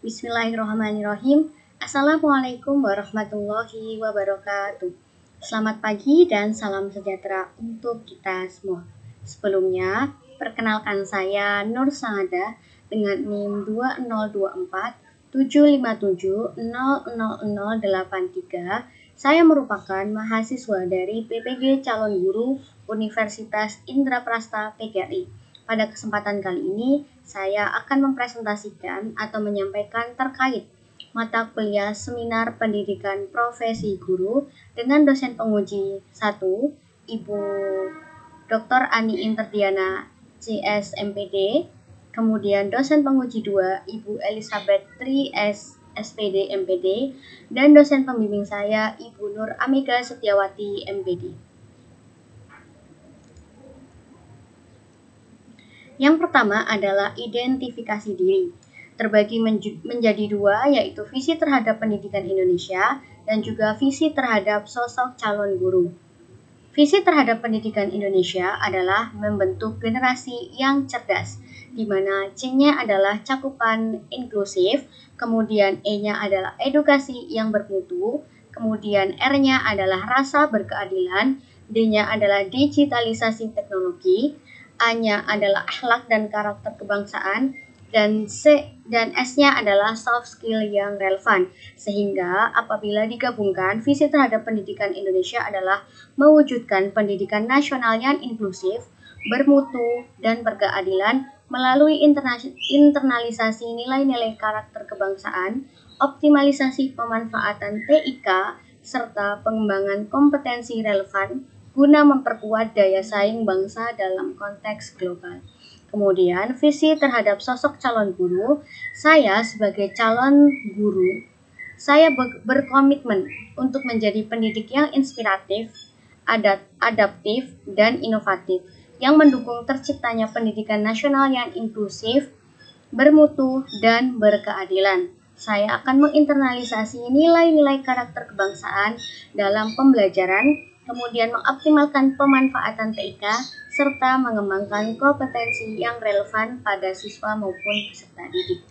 Bismillahirrahmanirrahim. Assalamualaikum warahmatullahi wabarakatuh. Selamat pagi dan salam sejahtera untuk kita semua. Sebelumnya, perkenalkan saya Nur Saada dengan NIM 2024 757 00083. Saya merupakan mahasiswa dari PPG Calon Guru Universitas Indraprasta PGRI. Pada kesempatan kali ini, saya akan mempresentasikan atau menyampaikan terkait mata kuliah Seminar Pendidikan Profesi Guru dengan dosen penguji 1, Ibu Dr. Ani Interdiana, CS MPD, kemudian dosen penguji 2, Ibu Elizabeth Tri S, SPD MPD, dan dosen pembimbing saya, Ibu Nur Amega Setiawati MPD. Yang pertama adalah identifikasi diri. Terbagi menjadi dua, yaitu visi terhadap pendidikan Indonesia dan juga visi terhadap sosok calon guru. Visi terhadap pendidikan Indonesia adalah membentuk generasi yang cerdas, di mana C-nya adalah cakupan inklusif, kemudian E-nya adalah edukasi yang bermutu, kemudian R-nya adalah rasa berkeadilan, D-nya adalah digitalisasi teknologi, A-nya adalah akhlak dan karakter kebangsaan, dan C dan S-nya adalah soft skill yang relevan. Sehingga apabila digabungkan, visi terhadap pendidikan Indonesia adalah mewujudkan pendidikan nasional yang inklusif, bermutu, dan berkeadilan melalui internalisasi nilai-nilai karakter kebangsaan, optimalisasi pemanfaatan TIK, serta pengembangan kompetensi relevan guna memperkuat daya saing bangsa dalam konteks global. Kemudian, visi terhadap sosok calon guru, saya sebagai calon guru, saya berkomitmen untuk menjadi pendidik yang inspiratif, adaptif, dan inovatif, yang mendukung terciptanya pendidikan nasional yang inklusif, bermutu, dan berkeadilan. Saya akan menginternalisasi nilai-nilai karakter kebangsaan dalam pembelajaran, kemudian mengoptimalkan pemanfaatan TIK, serta mengembangkan kompetensi yang relevan pada siswa maupun peserta didik.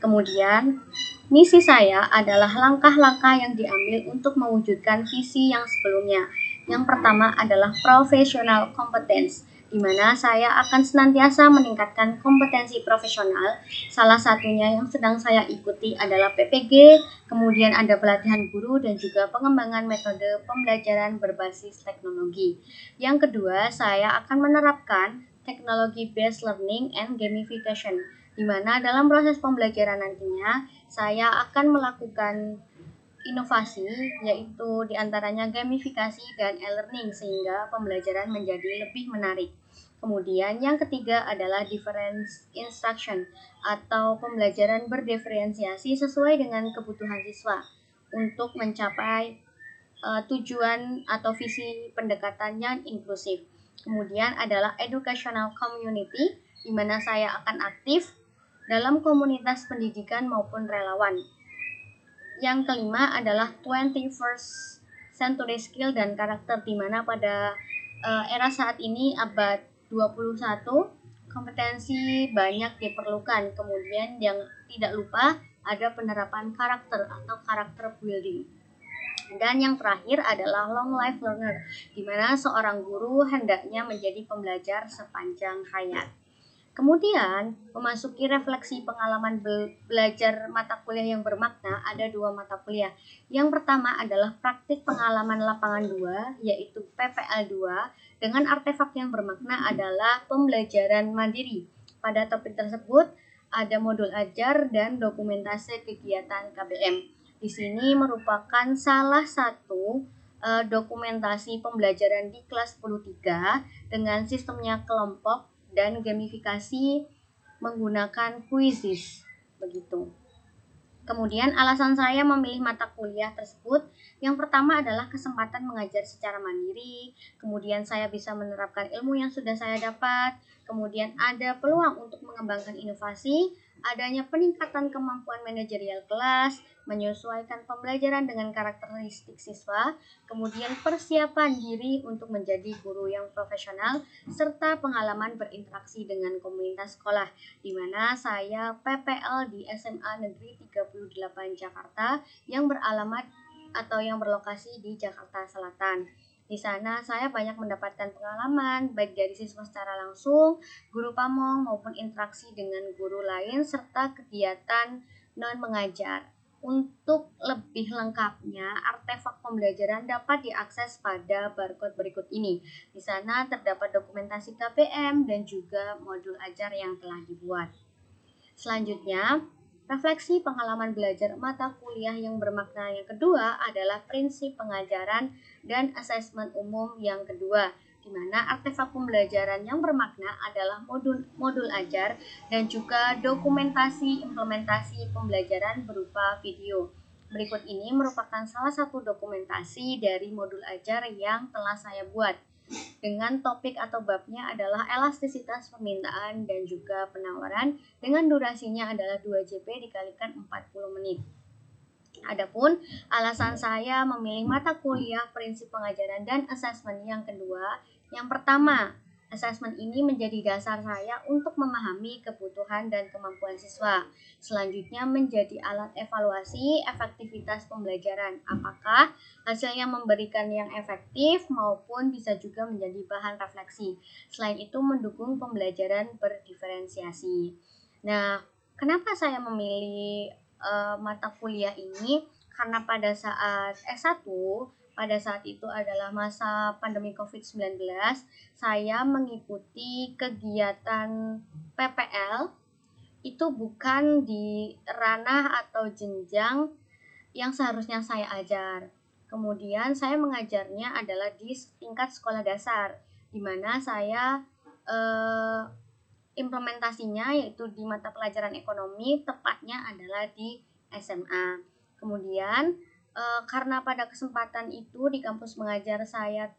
Kemudian, misi saya adalah langkah-langkah yang diambil untuk mewujudkan visi yang sebelumnya. Yang pertama adalah professional competence, di mana saya akan senantiasa meningkatkan kompetensi profesional. Salah satunya yang sedang saya ikuti adalah PPG, kemudian ada pelatihan guru dan juga pengembangan metode pembelajaran berbasis teknologi. Yang kedua, saya akan menerapkan teknologi based learning and gamification, di mana dalam proses pembelajaran nantinya saya akan melakukan inovasi, yaitu diantaranya gamifikasi dan e-learning, sehingga pembelajaran menjadi lebih menarik. Kemudian yang ketiga adalah difference instruction atau pembelajaran berdiferensiasi sesuai dengan kebutuhan siswa untuk mencapai tujuan atau visi pendekatan yang inklusif. Kemudian adalah educational community, di mana saya akan aktif dalam komunitas pendidikan maupun relawan. Yang kelima adalah 21st century skill dan karakter, di mana pada era saat ini abad 21 kompetensi banyak diperlukan. Kemudian yang tidak lupa ada penerapan karakter atau karakter building. Dan yang terakhir adalah long life learner, di mana seorang guru hendaknya menjadi pembelajar sepanjang hayat. Kemudian, memasuki refleksi pengalaman belajar mata kuliah yang bermakna, ada dua mata kuliah. Yang pertama adalah praktik pengalaman lapangan 2, yaitu PPL 2, dengan artefak yang bermakna adalah pembelajaran mandiri. Pada topik tersebut, ada modul ajar dan dokumentasi kegiatan KBM. Di sini merupakan salah satu dokumentasi pembelajaran di kelas 10-3 dengan sistemnya kelompok dan gamifikasi menggunakan quizzes, begitu. Kemudian alasan saya memilih mata kuliah tersebut, yang pertama adalah kesempatan mengajar secara mandiri, kemudian saya bisa menerapkan ilmu yang sudah saya dapat, kemudian ada peluang untuk mengembangkan inovasi, adanya peningkatan kemampuan manajerial kelas, menyesuaikan pembelajaran dengan karakteristik siswa, kemudian persiapan diri untuk menjadi guru yang profesional, serta pengalaman berinteraksi dengan komunitas sekolah, di mana saya PPL di SMA Negeri 38 Jakarta yang beralamat atau yang berlokasi di Jakarta Selatan. Di sana saya banyak mendapatkan pengalaman baik dari siswa secara langsung, guru pamong maupun interaksi dengan guru lain serta kegiatan non mengajar. Untuk lebih lengkapnya, artefak pembelajaran dapat diakses pada barcode berikut ini. Di sana terdapat dokumentasi KPM dan juga modul ajar yang telah dibuat. Selanjutnya, refleksi pengalaman belajar mata kuliah yang bermakna yang kedua adalah prinsip pengajaran dan asesmen umum yang kedua, di mana artefak pembelajaran yang bermakna adalah modul ajar dan juga dokumentasi implementasi pembelajaran berupa video. Berikut ini merupakan salah satu dokumentasi dari modul ajar yang telah saya buat. Dengan topik atau babnya adalah elastisitas permintaan dan juga penawaran dengan durasinya adalah 2 JP dikalikan 40 menit. Adapun alasan saya memilih mata kuliah prinsip pengajaran dan asesmen yang kedua, yang pertama, asesmen ini menjadi dasar saya untuk memahami kebutuhan dan kemampuan siswa. Selanjutnya menjadi alat evaluasi efektivitas pembelajaran. Apakah hasilnya memberikan yang efektif maupun bisa juga menjadi bahan refleksi. Selain itu mendukung pembelajaran berdiferensiasi. Nah, kenapa saya memilih mata kuliah ini? Karena pada saat S1, pada saat itu adalah masa pandemi COVID-19, saya mengikuti kegiatan PPL itu bukan di ranah atau jenjang yang seharusnya saya ajar. Kemudian saya mengajarnya adalah di tingkat sekolah dasar, di mana saya implementasinya yaitu di mata pelajaran ekonomi, tepatnya adalah di SMA. Kemudian karena pada kesempatan itu di kampus mengajar saya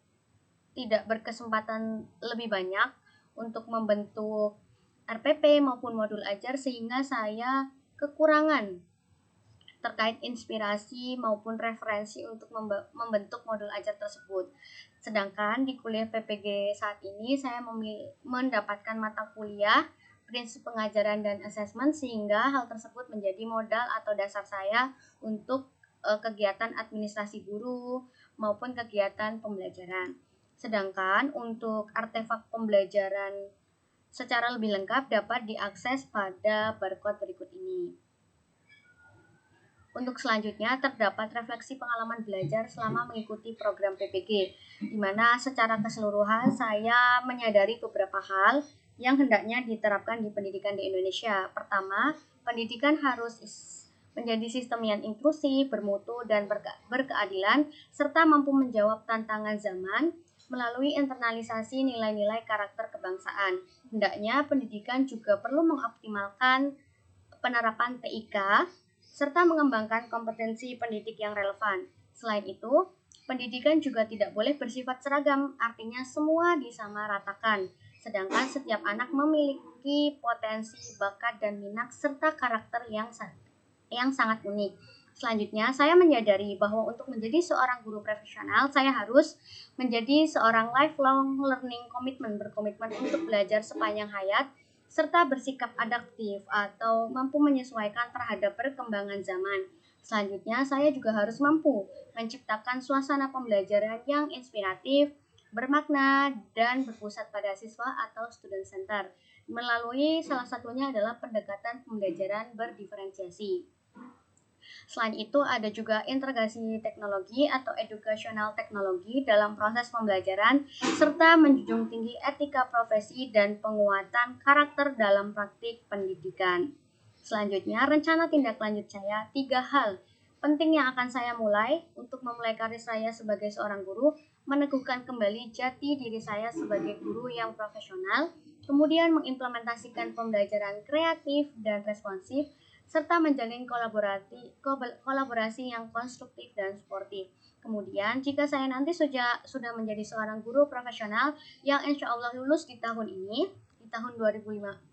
tidak berkesempatan lebih banyak untuk membentuk RPP maupun modul ajar, sehingga saya kekurangan terkait inspirasi maupun referensi untuk membentuk modul ajar tersebut. Sedangkan di kuliah PPG saat ini saya mendapatkan mata kuliah prinsip pengajaran dan asesmen, sehingga hal tersebut menjadi modal atau dasar saya untuk kegiatan administrasi guru maupun kegiatan pembelajaran. Sedangkan untuk artefak pembelajaran secara lebih lengkap dapat diakses pada barcode berikut ini. Untuk selanjutnya terdapat refleksi pengalaman belajar selama mengikuti program PPG, di mana secara keseluruhan saya menyadari beberapa hal yang hendaknya diterapkan di pendidikan di Indonesia. Pertama, pendidikan harus menjadi sistem yang inklusif, bermutu, dan berkeadilan, serta mampu menjawab tantangan zaman melalui internalisasi nilai-nilai karakter kebangsaan. Hendaknya pendidikan juga perlu mengoptimalkan penerapan TIK, serta mengembangkan kompetensi pendidik yang relevan. Selain itu, pendidikan juga tidak boleh bersifat seragam, artinya semua disamaratakan. Sedangkan setiap anak memiliki potensi, bakat, dan minat serta karakter yang sangat unik. Selanjutnya, saya menyadari bahwa untuk menjadi seorang guru profesional, saya harus menjadi seorang lifelong learning berkomitmen untuk belajar sepanjang hayat, serta bersikap adaptif atau mampu menyesuaikan terhadap perkembangan zaman. Selanjutnya, saya juga harus mampu menciptakan suasana pembelajaran yang inspiratif, bermakna, dan berpusat pada siswa atau student center. Melalui salah satunya adalah pendekatan pembelajaran berdiferensiasi. Selain itu, ada juga integrasi teknologi atau educational teknologi dalam proses pembelajaran, serta menjunjung tinggi etika profesi dan penguatan karakter dalam praktik pendidikan. Selanjutnya, rencana tindak lanjut saya 3 hal penting yang akan saya mulai untuk memulai karir saya sebagai seorang guru, meneguhkan kembali jati diri saya sebagai guru yang profesional, kemudian mengimplementasikan pembelajaran kreatif dan responsif, serta menjalin kolaborasi yang konstruktif dan sportif. Kemudian, jika saya nanti sudah menjadi seorang guru profesional yang insya Allah lulus di tahun ini, di di tahun 2025,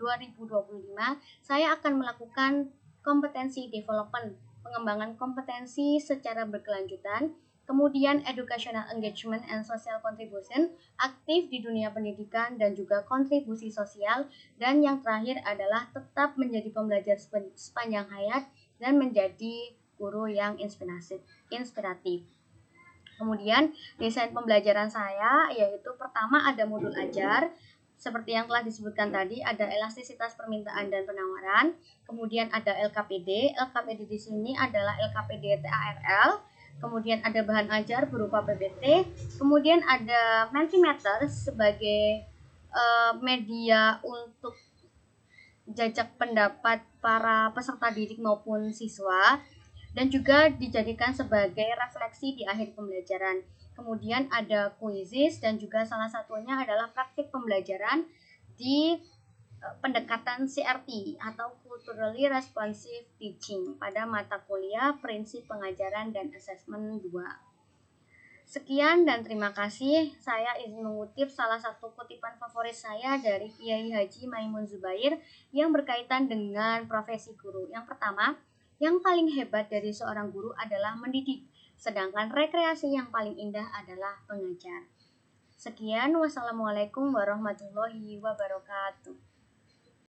saya akan melakukan kompetensi development, pengembangan kompetensi secara berkelanjutan, kemudian educational engagement and social contribution, aktif di dunia pendidikan dan juga kontribusi sosial, dan yang terakhir adalah tetap menjadi pembelajar sepanjang hayat dan menjadi guru yang inspiratif. Kemudian desain pembelajaran saya yaitu pertama ada modul ajar, seperti yang telah disebutkan tadi ada elastisitas permintaan dan penawaran, kemudian ada LKPD. LKPD di sini adalah LKPD TARL, kemudian ada bahan ajar berupa PPT, kemudian ada Mentimeter sebagai media untuk jajak pendapat para peserta didik maupun siswa, dan juga dijadikan sebagai refleksi di akhir pembelajaran. Kemudian ada quizzes dan juga salah satunya adalah praktik pembelajaran di pendekatan CRT atau Culturally Responsive Teaching pada mata kuliah Prinsip Pengajaran dan Asesmen 2. Sekian dan terima kasih. Saya izin mengutip salah satu kutipan favorit saya dari Kiai Haji Maimun Zubair yang berkaitan dengan profesi guru. Yang pertama, yang paling hebat dari seorang guru adalah mendidik, sedangkan rekreasi yang paling indah adalah pengajar. Sekian, wassalamualaikum warahmatullahi wabarakatuh.